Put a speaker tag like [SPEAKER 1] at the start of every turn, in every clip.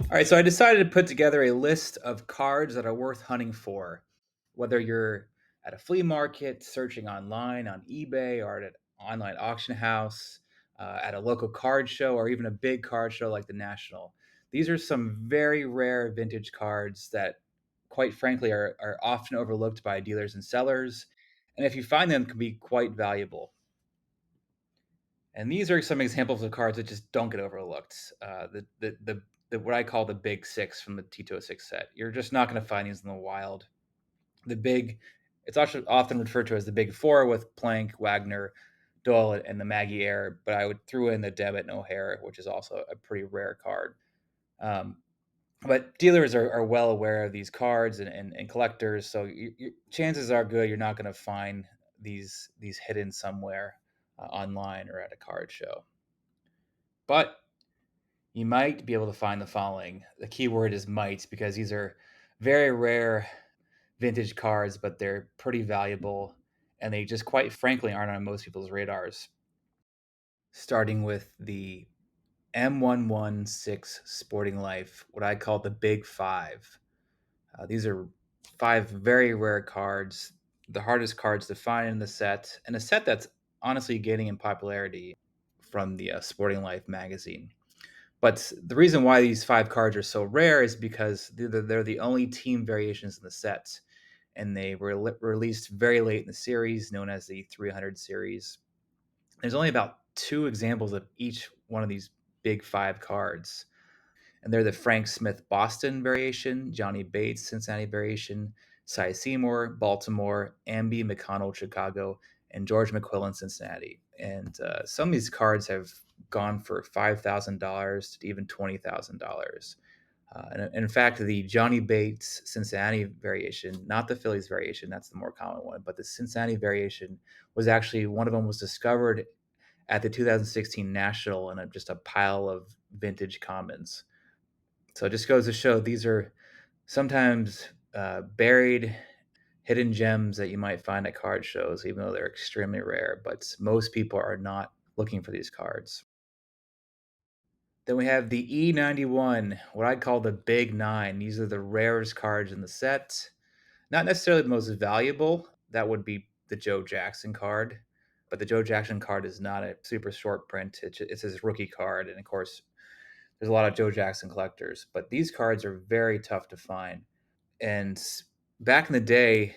[SPEAKER 1] All right, so I decided to put together a list of cards that are worth hunting for, whether you're at a flea market, searching online on eBay, or at an online auction house, at a local card show, or even a big card show like the National. These are some very rare vintage cards that, quite frankly, are often overlooked by dealers and sellers, and if you find them, can be quite valuable. And these are some examples of cards that just don't get overlooked. The what I call the big six from the T206 set. You're just not going to find these in the wild. The big, it's actually often referred to as the big four with Plank, Wagner, Doyle, and the Maggie Air. But I would throw in the Devitt and O'Hare, which is also a pretty rare card. Um, but dealers are well aware of these cards and collectors, so chances are good you're not going to find these hidden somewhere online or at a card show. But you might be able to find the following. The keyword is might because these are very rare vintage cards, but they're pretty valuable and they just quite frankly aren't on most people's radars. Starting with the M116 Sporting Life, what I call the Big Five. These are five very rare cards, the hardest cards to find in the set, and a set that's honestly gaining in popularity from the Sporting Life magazine. But the reason why these five cards are so rare is because they're the only team variations in the set, and they were released very late in the series, known as the 300 series. There's only about two examples of each one of these big five cards, and they're the Frank Smith Boston variation, Johnny Bates Cincinnati variation, Cy Seymour Baltimore, Amby McConnell Chicago, and George McQuillan Cincinnati. And some of these cards have gone for $5,000 to even $20,000. And in fact, the Johnny Bates Cincinnati variation, not the Phillies variation, that's the more common one, but the Cincinnati variation was actually one of them was discovered at the 2016 National in just a pile of vintage commons. So it just goes to show these are sometimes buried, hidden gems that you might find at card shows, even though they're extremely rare. But most people are not looking for these cards. Then we have the E91, what I call the Big Nine. These are the rarest cards in the set. Not necessarily the most valuable. That would be the Joe Jackson card. But the Joe Jackson card is not a super short print. It's his rookie card. And of course, there's a lot of Joe Jackson collectors. But these cards are very tough to find. And back in the day,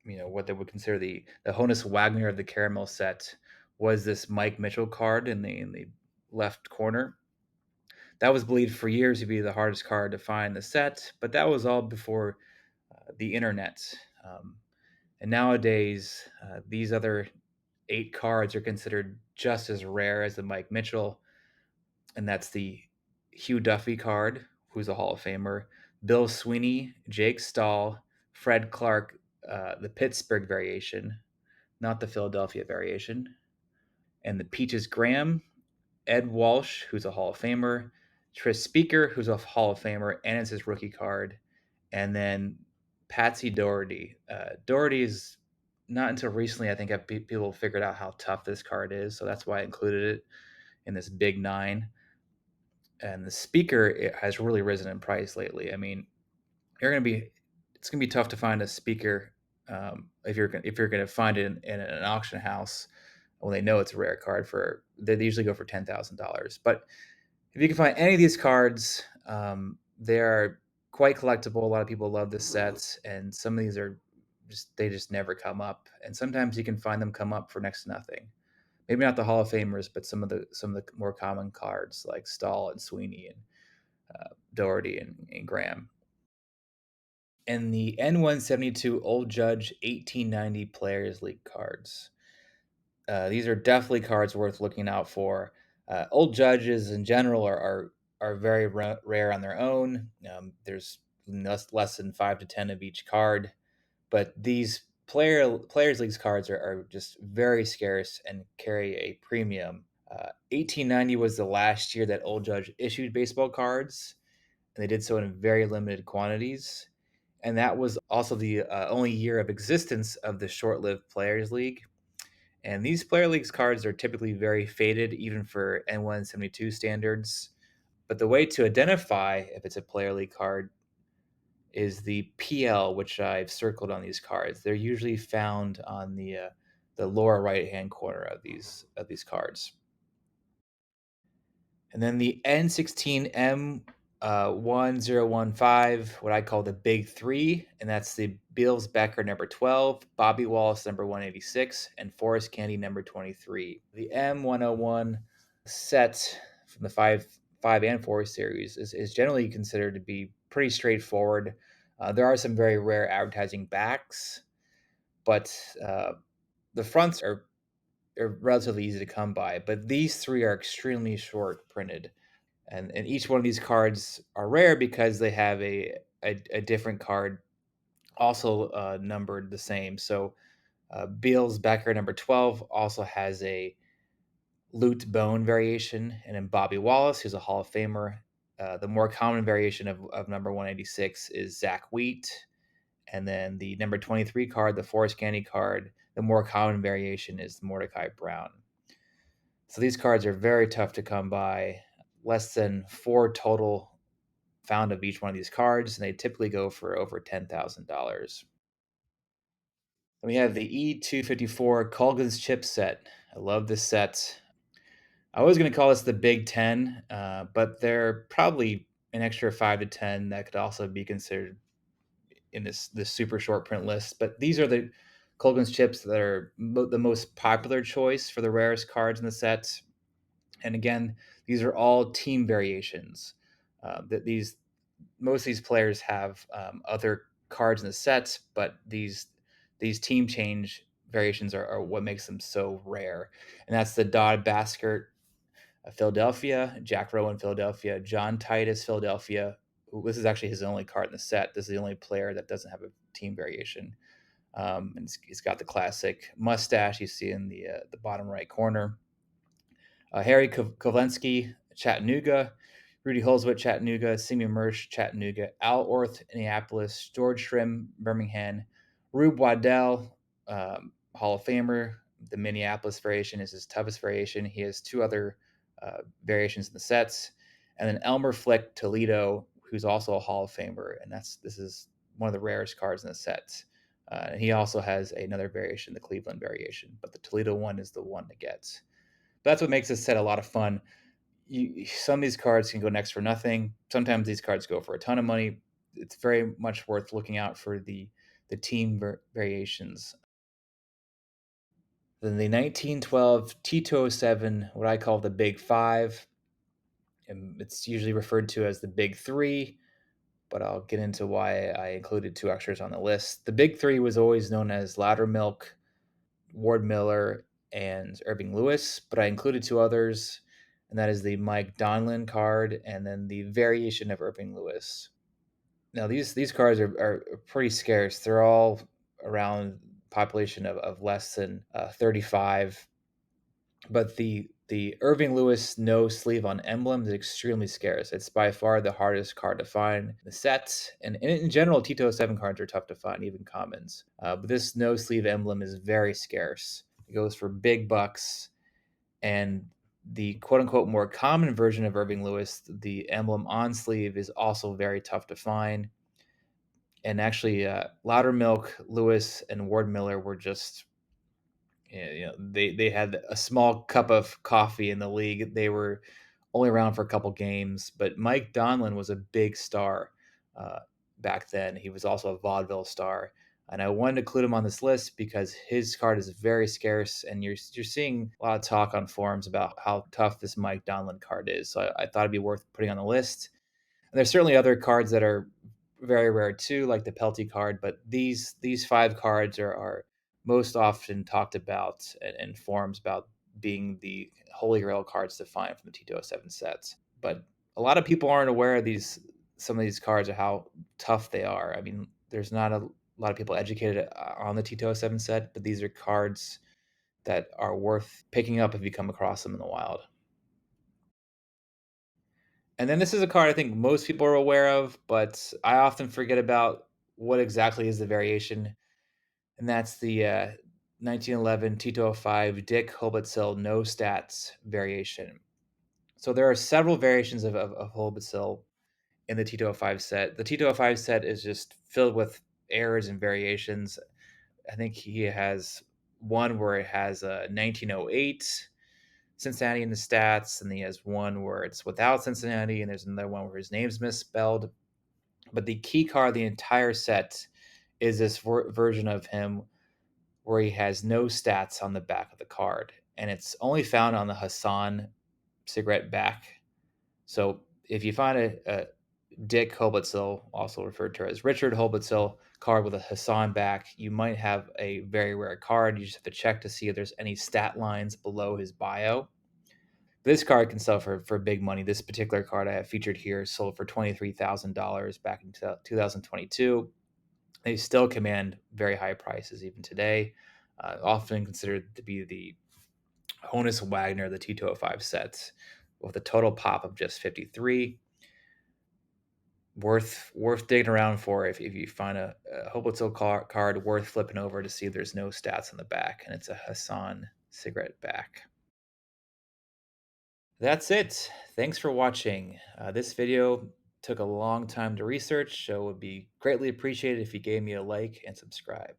[SPEAKER 1] what they would consider the Honus Wagner of the caramel set was this Mike Mitchell card in the left corner. That was believed for years to be the hardest card to find in the set, but that was all before the internet. Um, and nowadays, these other eight cards are considered just as rare as the Mike Mitchell, and that's the Hugh Duffy card, who's a Hall of Famer, Bill Sweeney, Jake Stahl, Fred Clark, the Pittsburgh variation, not the Philadelphia variation, and the Peaches Graham, Ed Walsh, who's a Hall of Famer, Tris Speaker, who's a Hall of Famer, and it's his rookie card, and then Patsy Doherty. Doherty is not until recently, I think, have people figured out how tough this card is, so that's why I included it in this big nine. And the speaker it has really risen in price lately. I mean, it's gonna be tough to find a speaker if you're gonna find it in an auction house when they know it's a rare card. They usually go for $10,000. But if you can find any of these cards, they are quite collectible. A lot of people love this set, and some of these are just never come up. And sometimes you can find them come up for next to nothing. Maybe not the Hall of Famers, but some of the more common cards like Stahl and Sweeney and Doherty and Graham. And the N172 Old Judge 1890 Players League cards. These are definitely cards worth looking out for. Old Judges in general are very rare on their own. There's less than 5 to 10 of each card, but these players leagues cards are just very scarce and carry a premium. 1890 was the last year that Old Judge issued baseball cards, and they did so in very limited quantities. And that was also the only year of existence of the short-lived Players League. And these Player Leagues cards are typically very faded, even for N172 standards. But the way to identify if it's a player league card is the PL, which I've circled on these cards. They're usually found on the lower right hand corner of these cards. And then the N16 M1015, what I call the big three, and that's the Bills Becker number 12, Bobby Wallace number 186, and Forrest Candy number 23. The M101 set from the 5 and 4 series is generally considered to be pretty straightforward. There are some very rare advertising backs, but the fronts are relatively easy to come by. But these three are extremely short printed, and each one of these cards are rare because they have a different card also numbered the same. So Beals Becker number 12 also has a loot bone variation, and then Bobby Wallace, who's a Hall of Famer. The more common variation of number 186 is Zach Wheat, and then the number 23 card, the Forrest Candy card, the more common variation is Mordecai Brown. So these cards are very tough to come by. Less than 4 total found of each one of these cards, and they typically go for over $10,000. We have the E254 Colgan's chip set. I love this set. I was going to call this the Big 10, but there are probably an extra 5 to 10 that could also be considered in this super short print list. But these are the Colgan's chips that are the most popular choice for the rarest cards in the set. And again, these are all team variations. That these Most of these players have other cards in the sets, but these team change variations are what makes them so rare. And that's the Dodd Baskert Philadelphia, Jack Rowan Philadelphia, John Titus Philadelphia. This is actually his only card in the set. This is the only player that doesn't have a team variation. And he's got the classic mustache you see in the bottom right corner. Harry Kovensky, Chattanooga, Rudy Holzwit, Chattanooga, Simeon Mersch, Chattanooga, Al Orth, Indianapolis, George Shrim, Birmingham, Rube Waddell, Hall of Famer. The Minneapolis variation is his toughest variation. He has two other variations in the sets, and then Elmer Flick, Toledo, who's also a Hall of Famer, and this is one of the rarest cards in the sets. And he also has another variation, the Cleveland variation, but the Toledo one is the one to get. But that's what makes this set a lot of fun. Some of these cards can go next for nothing. Sometimes these cards go for a ton of money. It's very much worth looking out for the team variations. Then the 1912 T207, what I call the Big Five, and it's usually referred to as the Big Three, but I'll get into why I included two extras on the list. The Big Three was always known as Loudermilk, Ward Miller, and Irving Lewis, but I included two others, and that is the Mike Donlin card and then the variation of Irving Lewis. Now these cards are pretty scarce. They're all around population of less than 35, but the Irving Lewis no sleeve on emblem is extremely scarce. It's by far the hardest card to find in the set, and in general, T207 cards are tough to find, even commons. But this no sleeve emblem is very scarce. It goes for big bucks, and the quote unquote more common version of Irving Lewis, the emblem on sleeve, is also very tough to find. And actually, Loudermilk, Lewis, and Ward Miller were just they had a small cup of coffee in the league. They were only around for a couple games, but Mike Donlin was a big star uh, back then. He was also a vaudeville star, and I wanted to include him on this list because his card is very scarce, and you're seeing a lot of talk on forums about how tough this Mike Donlin card is. So I thought it'd be worth putting on the list. And there's certainly other cards that are very rare too, like the Pelty card, but these five cards are most often talked about in forums about being the holy grail cards to find from the T207 sets. But a lot of people aren't aware of some of these cards or how tough they are. I mean, there's not a lot of people educated on the T207 set, but these are cards that are worth picking up if you come across them in the wild. And then this is a card I think most people are aware of, but I often forget about what exactly is the variation, and that's the 1911 T205 Dick Hob no stats variation. So there are several variations of Hobitzel in the T205 set. The T205 set is just filled with errors and variations. I think he has one where it has a 1908 Cincinnati in the stats, and he has one where it's without Cincinnati, and there's another one where his name's misspelled. But the key card of the entire set is this version of him where he has no stats on the back of the card, and it's only found on the Hassan cigarette back. So if you find a Dick Hobitzel, also referred to as Richard Hobitzel, card with a Hassan back, you might have a very rare card. You just have to check to see if there's any stat lines below his bio. This card can sell for big money. This particular card I have featured here sold for $23,000 back in 2022. They still command very high prices even today. Often considered to be the Honus Wagner, the T205 sets, with a total pop of just 53. Worth digging around for if you find a Hobotzel card worth flipping over to see if there's no stats on the back, and it's a Hassan cigarette back. That's it. Thanks for watching. This video took a long time to research, so it would be greatly appreciated if you gave me a like and subscribe.